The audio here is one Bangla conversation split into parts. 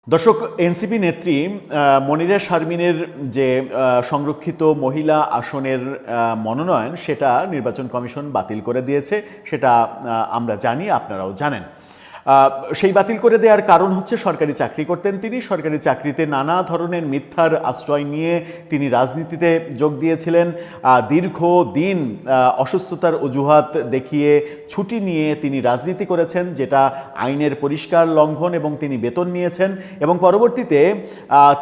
দর্শক, এনসিপি নেত্রী মনিরা শারমিনের যে সংরক্ষিত মহিলা আসনের মনোনয়ন সেটা নির্বাচন কমিশন বাতিল করে দিয়েছে। সেটা আমরা জানি, আপনারাও জানেন। সেই বাতিল করে দেওয়ার কারণ হচ্ছে সরকারি চাকরি করতেন তিনি। সরকারি চাকরিতে নানা ধরনের মিথ্যার আশ্রয় নিয়ে তিনি রাজনীতিতে যোগ দিয়েছিলেন। দীর্ঘদিন অসুস্থতার অজুহাত দেখিয়ে ছুটি নিয়ে তিনি রাজনীতি করেছেন, যেটা আইনের পরিষ্কার লঙ্ঘন, এবং তিনি বেতন নিয়েছেন। এবং পরবর্তীতে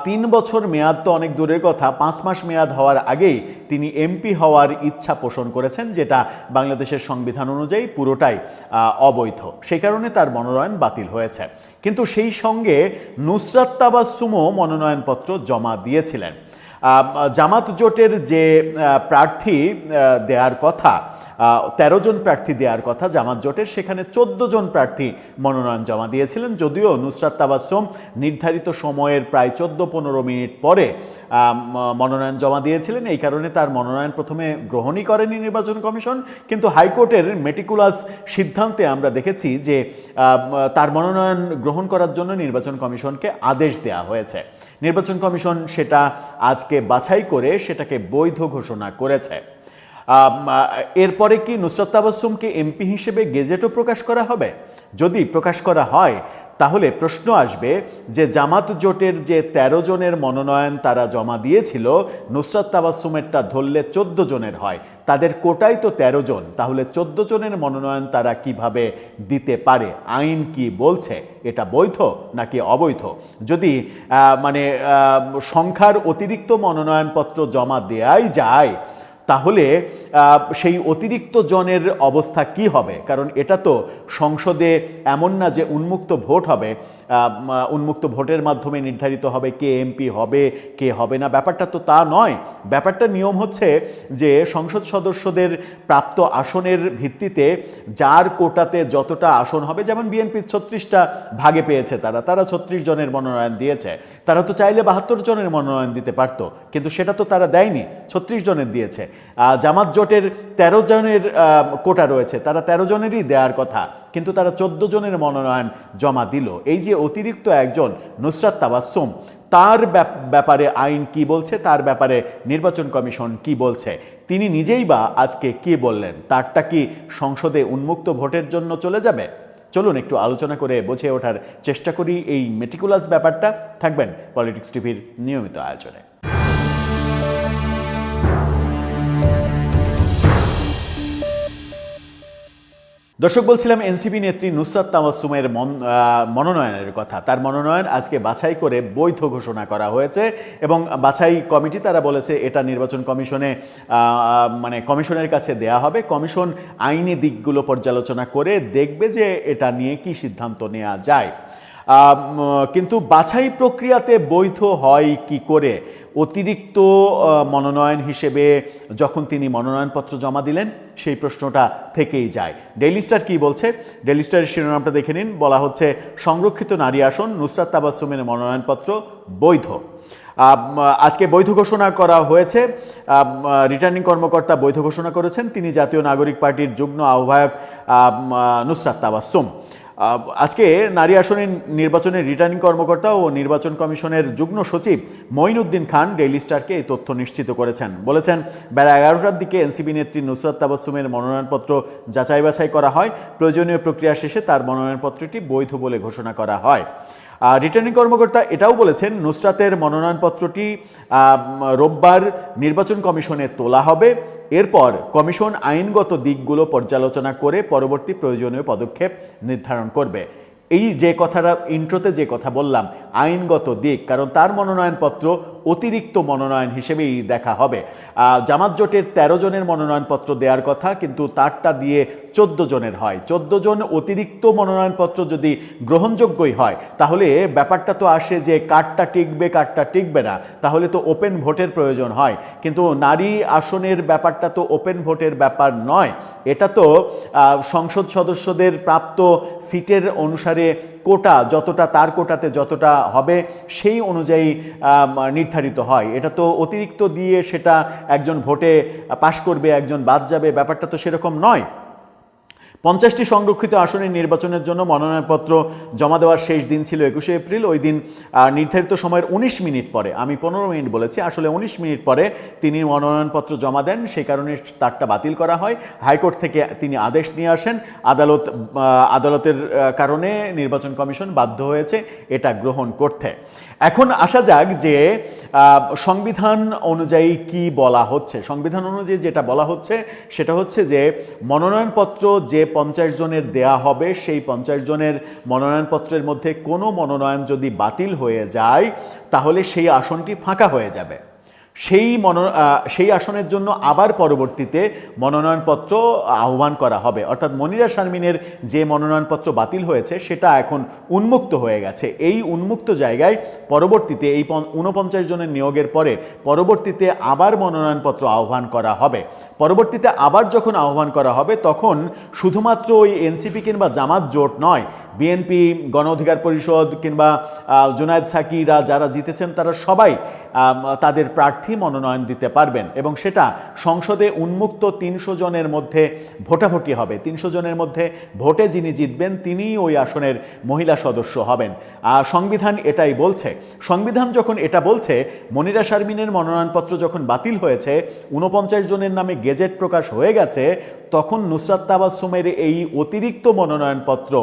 3 বছর মেয়াদ তো অনেক দূরের কথা, 5 মাস মেয়াদ হওয়ার আগেই তিনি এমপি হওয়ার ইচ্ছা পোষণ করেছেন, যেটা বাংলাদেশের সংবিধান অনুযায়ী পুরোটাই অবৈধ। সেই কারণে তার মনোনয়ন বাতিল হয়েছে। কিন্তু সেই সঙ্গে নুসরাত তাবাসসুমও মনোনয়নপত্র জমা দিয়েছিলেন। জামাত জোটের যে প্রার্থী দেওয়ার কথা, 13 জন প্রার্থী দেওয়ার কথা জামাত জোটের, সেখানে 14 জন প্রার্থী মনোনয়ন জমা দিয়েছিলেন। যদিও নুসরাত তাবাসসুম নির্ধারিত সময়ের প্রায় 14-15 মিনিট পরে মনোনয়ন জমা দিয়েছিলেন। এই কারণে তার মনোনয়ন প্রথমে গ্রহণই করেনি নির্বাচন কমিশন। কিন্তু হাইকোর্টের মেটিকুলাস সিদ্ধান্তে আমরা দেখেছি যে তার মনোনয়ন গ্রহণ করার জন্য নির্বাচন কমিশনকে আদেশ দেওয়া হয়েছে। নির্বাচন কমিশন সেটা আজকে বাছাই করে সেটাকে বৈধ ঘোষণা করেছে। এরপরে কি নুসরাত তাবাসসুমকে এমপি হিসেবে গেজেটও প্রকাশ করা হবে? যদি প্রকাশ করা হয় তাহলে প্রশ্ন আসবে যে জামাত জোটের যে 13 জনের মনোনয়ন তারা জমা দিয়েছিল, নুসরাত তাবাসসুমেরটা ধরলে 14 জনের হয়। তাদের কোটাই তো 13 জন, তাহলে 14 জনের মনোনয়ন তারা কিভাবে দিতে পারে? আইন কি বলছে এটা বৈধ নাকি অবৈধ? যদি সংখ্যার অতিরিক্ত মনোনয়নপত্র জমা দেয়াই যায়, তাহলে সেই অতিরিক্ত জনের অবস্থা কি হবে? কারণ এটা তো সংসদে এমন না যে উন্মুক্ত ভোট হবে, উন্মুক্ত ভোটের মাধ্যমে নির্ধারিত হবে কে এমপি হবে কে হবে না। ব্যাপারটা তো তা নয়। ব্যাপারটা নিয়ম হচ্ছে যে সংসদ সদস্যদের প্রাপ্ত আসনের ভিত্তিতে যার কোটাতে যতটা আসন হবে, যেমন বিএনপি 36টা ভাগে পেয়েছে, তারা 36 জনের মনোনয়ন দিয়েছে। তারা তো চাইলে 72 জনের মনোনয়ন দিতে পারতো, কিন্তু সেটা তো তারা দেয়নি, 36 জনের দিয়েছে। জামাত জোটের 13 জনের কোটা রয়েছে, তারা 13 জনেরই দেওয়ার কথা, কিন্তু তারা 14 জনের মনোনয়ন জমা দিল। এই যে অতিরিক্ত একজন নুসরাত তাবাসসুম, তার ব্যাপারে আইন কি বলছে, তার ব্যাপারে নির্বাচন কমিশন কি বলছে, তিনি নিজেই বা আজকে কি বললেন? তারটা কি সংসদে উন্মুক্ত ভোটের জন্য চলে যাবে? চলুন একটু আলোচনা করে বুঝে ওঠার চেষ্টা করি এই মেটিকুলাস ব্যাপারটা। থাকবেন পলিটিক্স টিভির নিয়মিত আয়োজনে। দর্শক, বলছিলাম এনসিপি নেত্রী নুসরাত তাবাসসুমের মনোনয়নের কথা। তার মনোনয়ন আজকে বাছাই করে বৈধ ঘোষণা করা হয়েছে, এবং বাছাই কমিটি তারা বলেছে এটা নির্বাচন কমিশনে কমিশনের কাছে দেয়া হবে। কমিশন আইনি দিকগুলো পর্যালোচনা করে দেখবে যে এটা নিয়ে কি সিদ্ধান্ত নেওয়া যায়। কিন্তু বাছাই প্রক্রিয়াতে বৈধ হয় কি করে? অতিরিক্ত মনোনয়ন হিসেবে যখন তিনি মনোনয়নপত্র জমা দিলেন, সেই প্রশ্নটা থেকেই যায়। ডেইলি স্টার কি বলছে? ডেইলি স্টারের শিরোনামটা দেখে নিন। বলা হচ্ছে সংরক্ষিত নারী আসন নুসরাত তাবাসসুমের মনোনয়নপত্র বৈধ। আজকে বৈধ ঘোষণা করা হয়েছে। রিটার্নিং কর্মকর্তা বৈধ ঘোষণা করেছেন। তিনি জাতীয় নাগরিক পার্টির যুগ্ম আহ্বায়ক নুসরাত তাবাসসুম। আজকে নারী আসনের নির্বাচনের রিটার্নিং কর্মকর্তা ও নির্বাচন কমিশনের যুগ্ম সচিব মঈনুদ্দিন খান ডেইলি স্টারকে এই তথ্য নিশ্চিত করেছেন। বলেছেন, বেলা 11টার দিকে এনসিপি নেত্রী নুসরাত তাবাসসুমের মনোনয়নপত্র যাচাই বাছাই করা হয়। প্রয়োজনীয় প্রক্রিয়া শেষে তার মনোনয়নপত্রটি বৈধ বলে ঘোষণা করা হয়। রিটার্নিং কর্মকর্তা এটাও বলেছেন, নুসরাতের মনোনয়নপত্রটি রোববার নির্বাচন কমিশনে তোলা হবে। এরপর কমিশন আইনগত দিকগুলো পর্যালোচনা করে পরবর্তী প্রয়োজনীয় পদক্ষেপ নির্ধারণ করবে। এই যে কথাটা ইন্ট্রোতে যে কথা বললাম, আইনগত দিক, কারণ তার মনোনয়নপত্র অতিরিক্ত মনোনয়ন হিসেবেই দেখা হবে। জামাত জোটের 13 জনের মনোনয়নপত্র দেওয়ার কথা, কিন্তু তারটা দিয়ে 14 জনের হয়। 14 জন অতিরিক্ত মনোনয়নপত্র যদি গ্রহণযোগ্যই হয়, তাহলে ব্যাপারটা তো আসে যে কারটা টিকবে কারটা টিকবে না, তাহলে তো ওপেন ভোটের প্রয়োজন হয়। কিন্তু নারী আসনের ব্যাপারটা তো ওপেন ভোটের ব্যাপার নয়, এটা তো সংসদ সদস্যদের প্রাপ্ত সিটের অনুসারে কোটা যতটা, তার কোটাতে যতটা হবে সেই অনুযায়ী নির্ধারিত হয়। এটা তো অতিরিক্ত দিয়ে সেটা একজন ভোটে পাশ করবে একজন বাদ যাবে, ব্যাপারটা তো সেরকম নয়। 50টি সংরক্ষিত আসনের নির্বাচনের জন্য মনোনয়নপত্র জমা দেওয়ার শেষ দিন ছিল 21শে এপ্রিল। ওই দিন নির্ধারিত সময়ের 19 মিনিট পরে, আমি 15 মিনিট বলেছি, আসলে 19 মিনিট পরে তিনি মনোনয়নপত্র জমা দেন। সেই কারণে তারটা বাতিল করা হয়। হাইকোর্ট থেকে তিনি আদেশ নিয়ে আসেন। আদালতের কারণে নির্বাচন কমিশন বাধ্য হয়েছে এটা গ্রহণ করতে। এখন আসা যাক যে সংবিধান অনুযায়ী কি বলা হচ্ছে। সংবিধান অনুযায়ী যেটা বলা হচ্ছে সেটা হচ্ছে যে মনোনয়নপত্র যে 50 জনের দেয়া হবে, সেই 50 জনের মনোনয়নপত্রের মধ্যে কোনো মনোনয়ন যদি বাতিল হয়ে যায় তাহলে সেই আসনটি ফাঁকা হয়ে যাবে। সেই আসনের জন্য আবার পরবর্তীতে মনোনয়নপত্র আহ্বান করা হবে। অর্থাৎ মনিরা শারমিনের যে মনোনয়নপত্র বাতিল হয়েছে সেটা এখন উন্মুক্ত হয়ে গেছে। এই উন্মুক্ত জায়গায় পরবর্তীতে এই 49 জনের নিয়োগের পরে পরবর্তীতে আবার মনোনয়নপত্র আহ্বান করা হবে। পরবর্তীতে আবার যখন আহ্বান করা হবে তখন শুধুমাত্র ওই এনসিপি কিংবা জামাত জোট নয়, বিএনপি, গণ অধিকার পরিষদ কিংবা জুনায়েদ সাকিরা যারা জিতেছেন তারা সবাই তাদের প্রার্থী মনোনয়ন দিতে পারবেন এবং সেটা সংসদে উন্মুক্ত 300 জনের মধ্যে ভোটাভুটি হবে। 300 জনের মধ্যে ভোটে যিনি জিতবেন তিনিই ওই আসনের মহিলা সদস্য হবেন। সংবিধান এটাই বলছে। সংবিধান যখন এটা বলছে, মনিরা শারমিনের মনোনয়নপত্র যখন বাতিল হয়েছে, 49 জনের নামে গেজেট প্রকাশ হয়ে গেছে, তখন নুসরাত তাবাসসুমের এই অতিরিক্ত মনোনয়নপত্র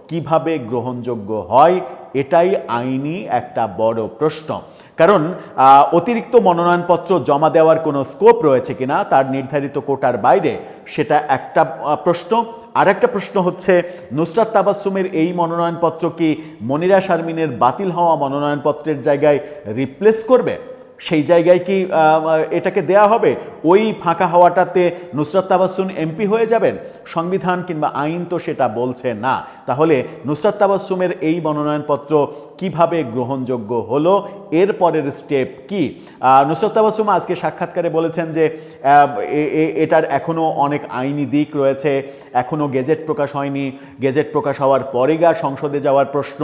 কিভাবে গ্রহণযোগ্য হয়, এটাই আইনি একটা বড় প্রশ্ন। কারণ অতিরিক্ত মনোনয়নপত্র জমা দেওয়ার কোনো স্কোপ রয়েছে কিনা তার নির্ধারিত কোটার বাইরে, সেটা একটা প্রশ্ন। আর একটা প্রশ্ন হচ্ছে, নুসরাত তাবাসসুমের এই মনোনয়নপত্র কি মনিরা শারমিনের বাতিল হওয়া মনোনয়নপত্রের জায়গায় রিপ্লেস করবে? সেই জায়গায় কি এটাকে দেয়া হবে? ওই ফাঁকা হওয়াটাতে নুসরাত তাবাসসুম এমপি হয়ে যাবেন? সংবিধান কিংবা আইন তো সেটা বলছে না। তাহলে নুসরাত তাবাসসুমের এই মনোনয়নপত্র কিভাবে গ্রহণযোগ্য হলো, এর পরের স্টেপ কি? নুসরাত তাবাসসুম আজকে সাক্ষাৎকারে বলেছেন যে এটার এখনও অনেক আইনি দিক রয়েছে, এখনও গেজেট প্রকাশ হয়নি। গেজেট প্রকাশ হওয়ার পরে সংসদে যাওয়ার প্রশ্ন।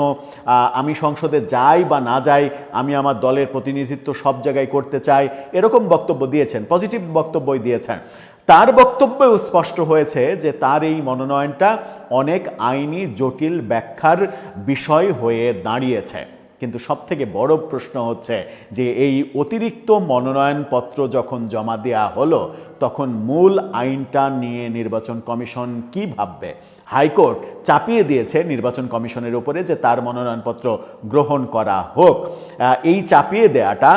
আমি সংসদে যাই বা না যাই, আমি আমার দলের প্রতিনিধিত্ব সব জায়গায় করতে চাই, এরকম বক্তব্য দিয়েছেন, পজিটিভ বক্তব্যই দিয়েছেন। তার বক্তব্যেও স্পষ্ট হয়েছে যে তার এই মনোনয়নটা অনেক আইনি জটিল ব্যাখ্যার বিষয় হয়ে দাঁড়িয়েছে। কিন্তু সবথেকে বড় প্রশ্ন হচ্ছে যে এই অতিরিক্ত মনোনয়নপত্র যখন জমা দেওয়া হলো তখন মূল আইনটা নিয়ে নির্বাচন কমিশন কি ভাববে? হাইকোর্ট চাপিয়ে দিয়েছে নির্বাচন কমিশনের উপরে যে তার মনোনয়নপত্র গ্রহণ করা হোক। এই চাপিয়ে দেওয়াটা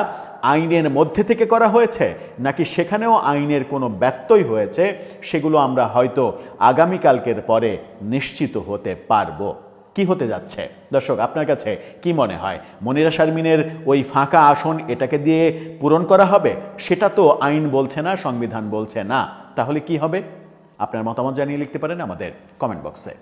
আইনের মধ্যে থেকে করা হয়েছে নাকি সেখানেও আইনের কোনো ব্যত্যয় হয়েছে, সেগুলো আমরা হয়তো আগামীকালকের পরে নিশ্চিত হতে পারবো। কি হতে যাচ্ছে দর্শক, আপনার কাছে কি মনে হয়? মনিরা শারমিনের ওই ফাঁকা আসন এটাকে দিয়ে পূরণ করা হবে? সেটা তো আইন বলছে না, সংবিধান বলছে না। তাহলে কি হবে? আপনার মতামত জানিয়ে লিখতে পারেন আমাদের কমেন্ট বক্সে।